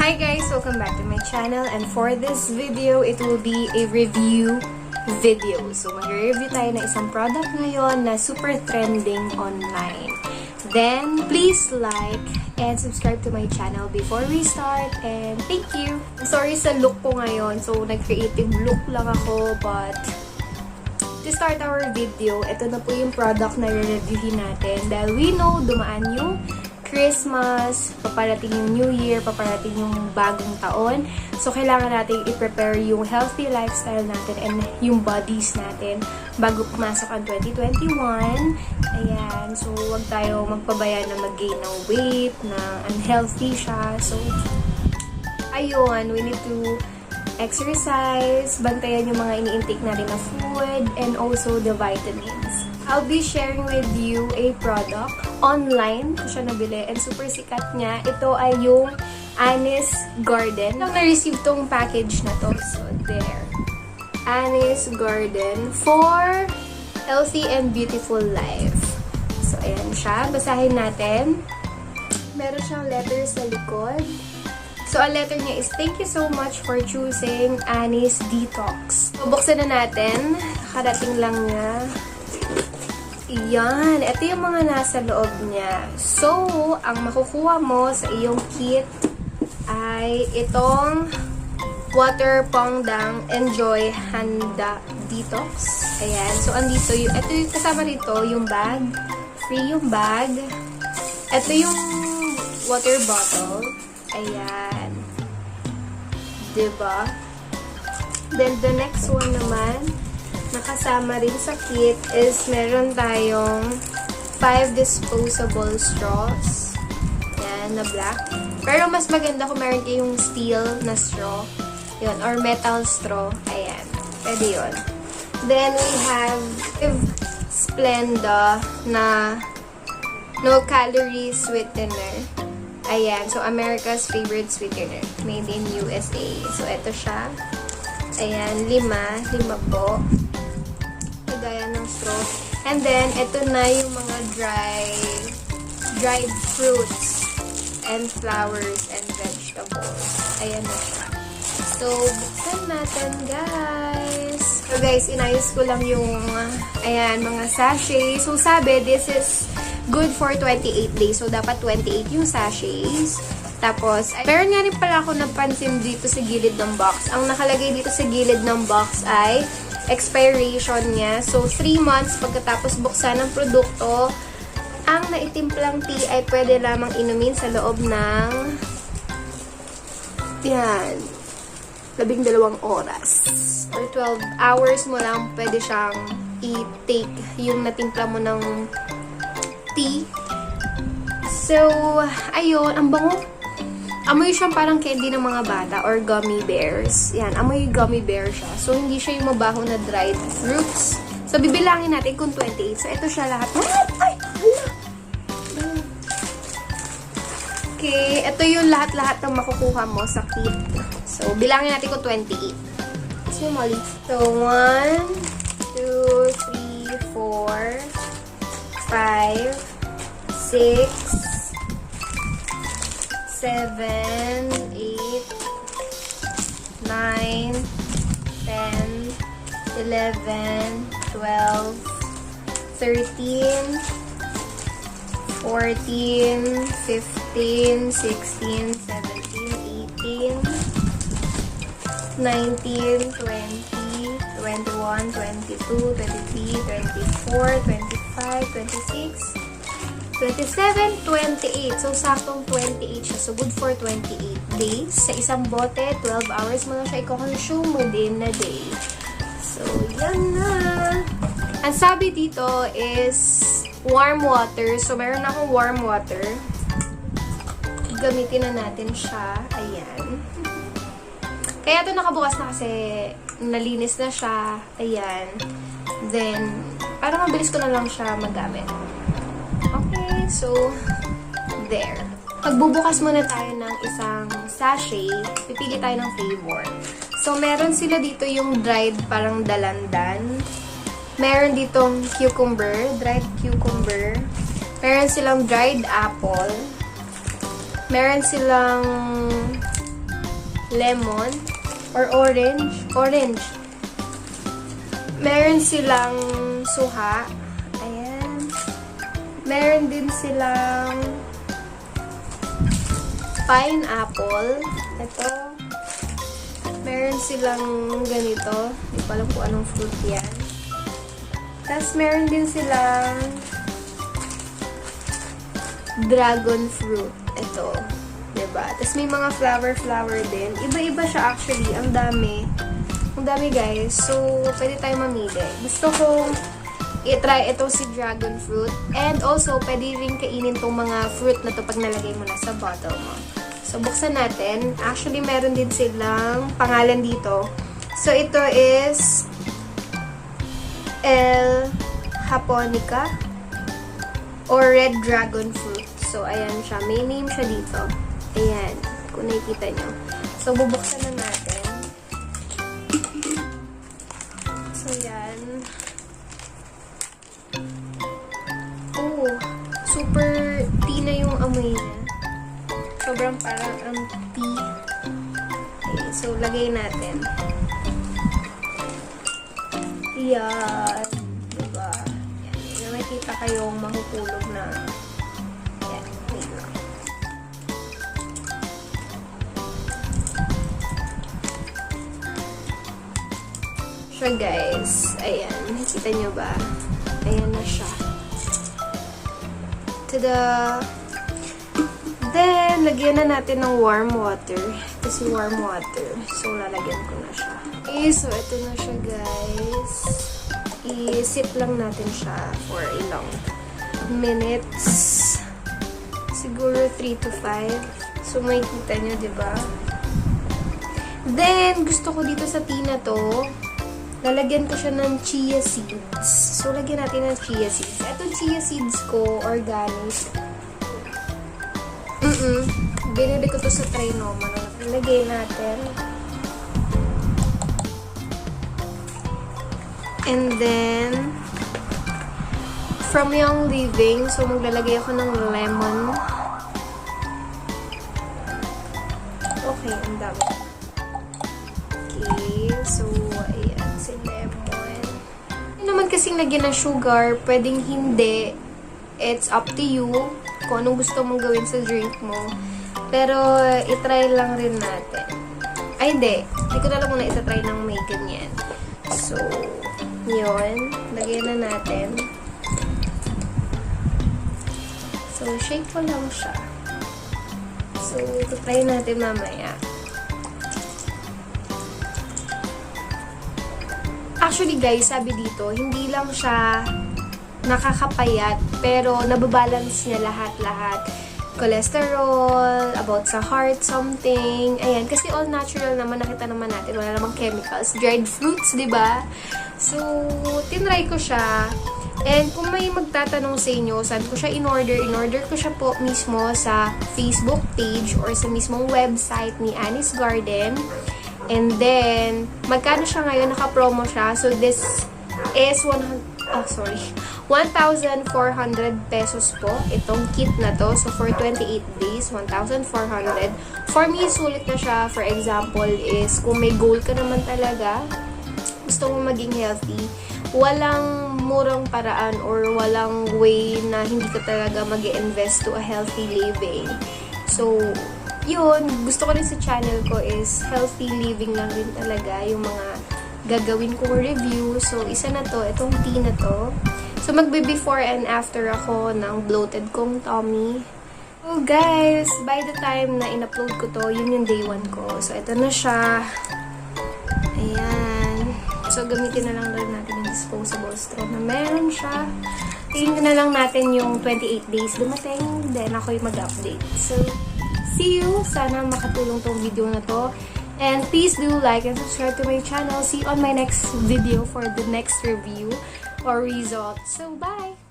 Hi guys! Welcome back to my channel, and for this video, it will be a review video. So, mag-review tayo ng isang product ngayon na super trending online. Then, please like and subscribe to my channel before we start, and thank you! Sorry sa look ko ngayon. So, nag-creative look lang ako, but to start our video, ito na po yung product na re-reviewin natin dahil we know dumaan yung Christmas, paparating yung New Year, paparating yung bagong taon. So, kailangan natin i-prepare yung healthy lifestyle natin and yung bodies natin bago pumasok ang 2021. Ayan. So, wag tayo magpabaya na mag-gain ng weight, na unhealthy siya. So, ayun, we need to exercise, bantayan yung mga ini-intake natin na food, and also the vitamins. I'll be sharing with you a product online ko siya nabili and super sikat niya. Ito ay yung ANIE'S Garden. Nung na-receive tong package na to. So, there. ANIE'S Garden for healthy and beautiful life. So, ayan siya. Basahin natin. Meron siyang letter sa likod. So, ang letter niya is, thank you so much for choosing ANIE'S DETOX. So, buksan na natin. Nakarating lang niya. Yan. Ito yung mga nasa loob niya. So, ang makukuha mo sa iyong kit ay itong Water Pongdang Enjoy Handa Detox. Ayan. So, andito yung, ito yung kasama dito, yung bag. Free yung bag. Ito yung water bottle. Ayan. Diba? Then, the next one naman, nakasama rin sa kit is meron tayong 5 disposable straws. Yan, na black. Pero mas maganda kung meron kayong steel na straw. Yun, or metal straw. Ayan. Pwede yun. Then, we have Splenda na no calorie sweetener. Ayan. So, America's favorite sweetener. Made in USA. So, ito siya. Ayan. 5 po. Gaya ng straw. And then, ito na yung mga dried fruits and flowers and vegetables. Ayan na siya. So, buksan natin, guys. So, guys, inayos ko lang yung, ayan, mga sachets. So, sabi, this is good for 28 days. So, dapat 28 yung sachets. Tapos, meron nga rin pala ako napansin dito sa gilid ng box. Ang nakalagay dito sa gilid ng box ay expiration niya. So, 3 months pagkatapos buksan ng produkto, ang naitimplang tea ay pwede lamang inumin sa loob ng yan, 12 oras. Or 12 hours mo lang pwede siyang i-take yung natimpla mo ng tea. So, ayun, ang bango. Amoy siyang parang candy ng mga bata or gummy bears. Yan, amoy gummy bear siya. So, hindi siya yung mabaho na dried fruits. So, bibilangin natin kung 28. So, ito siya lahat. Ay! Hala! Okay, ito yung lahat-lahat ng makukuha mo sa kit. So, bilangin natin kung 28. So, Molly. So, 1, 2, 3, 4, 5, 6, 7, 8, 9, 10, 11, 12, 13, 14, 15, 16, 17, 18, 19, 20, 21, 22, 23, 24, 25, 26, 27, 28. So, saktong 28 siya. So, good for 28 days. Sa isang bote, 12 hours mo lang siya i-consume within a day. So, yan na. Ang sabi dito is warm water. So, meron akong warm water. Gamitin na natin siya. Ayan. Kaya ito nakabukas na kasi nalinis na siya. Ayan. Then, parang mabilis ko na lang siya magamit. Okay, so, there. Pagbubukas muna tayo ng isang sachet, pipili tayo ng flavor. So, meron sila dito yung dried parang dalandan. Meron ditong cucumber, dried cucumber. Meron silang dried apple. Meron silang lemon or orange. Orange. Meron silang suha. Ayan. Meron din silang pineapple. Ito. Meron silang ganito. Hindi ko alam kung anong fruit yan. Tapos meron din silang dragon fruit. Ito. Diba? Tapos may mga flower din. Iba-iba siya actually. Ang dami. Ang dami guys. So, pwede tayo mamili. Gusto kong i-try ito si dragon fruit. And also, pwede rin kainin tong mga fruit na to pag nalagay mo na sa bottle mo. So, buksan natin. Actually, meron din silang pangalan dito. So, ito is El Japonica or red dragon fruit. So, ayan siya. May name siya dito. Ayan. Kung nakikita nyo. So, bubuksan na natin. So, yan. Oh, super tea na yung amoy niya. Sobrang parang ang tea. Okay, so, lagay natin. Yan. Diba? Yan. May makita kayong mahukulog na. Yan. Wait lang. Siya guys. Ayan. Nakita nyo ba? Ayan na siya. Tada! Then, lagyan na natin ng warm water. Kasi warm water. So, lalagyan ko na siya. Okay, so ito na siya guys. I-sit lang natin siya for ilang minutes. Siguro 3 to 5. So, makikita nyo, diba? Then, gusto ko dito sa tea na to, lalagyan ko siya ng chia seeds. So, lagyan natin ng chia seeds. Ito chia seeds ko, organic. Binili ko to sa Trinoma. Lagay natin. And then, from Young Living, so maglalagay ako ng lemon. Okay, ang dami. Okay, so, ayan, si lemon. Hindi naman kasing lagyan ng sugar, pwedeng hindi. It's up to you kung anong gusto mong gawin sa drink mo. Pero, itry lang rin natin. Ay, hindi. Hindi ko na lang muna itatry ng may ganyan. So, yun. Lagyan na natin. So, shake ko lang siya. So, itatry natin mamaya. Actually, guys, sabi dito, hindi lang siya nakakapayat, pero nababalance niya lahat-lahat. Cholesterol, about sa heart, something. Ayan, kasi all natural naman, nakita naman natin, wala namang chemicals. Dried fruits, diba? So, tinry ko siya. And kung may magtatanong sa inyo, saan ko siya in-order ko siya po mismo sa Facebook page or sa mismong website ni ANIE'S Garden. And then, magkano siya ngayon? Naka-promo siya. So, this is 1,400 pesos po itong kit na to. So, for 28 days, 1,400. For me, sulit na siya. For example, is kung may goal ka naman talaga, gusto mo maging healthy, walang murang paraan or walang way na hindi ka talaga mag-invest to a healthy living. So, yun, gusto ko rin sa channel ko is healthy living lang din talaga yung mga gagawin kong review. So, isa na to, itong tea na to. So, magbe-before and after ako ng bloated kong tummy. So, guys, by the time na in-upload ko to, yun yung day 1 ko. So, ito na siya. Ayan. So, gamitin na lang natin yung disposable straw na meron siya. Tingnan na lang natin yung 28 days dumating. Then, ako yung mag-update. So, see you! Sana makatulong tong video na to. And please do like and subscribe to my channel. See you on my next video for the next review or result. So, bye!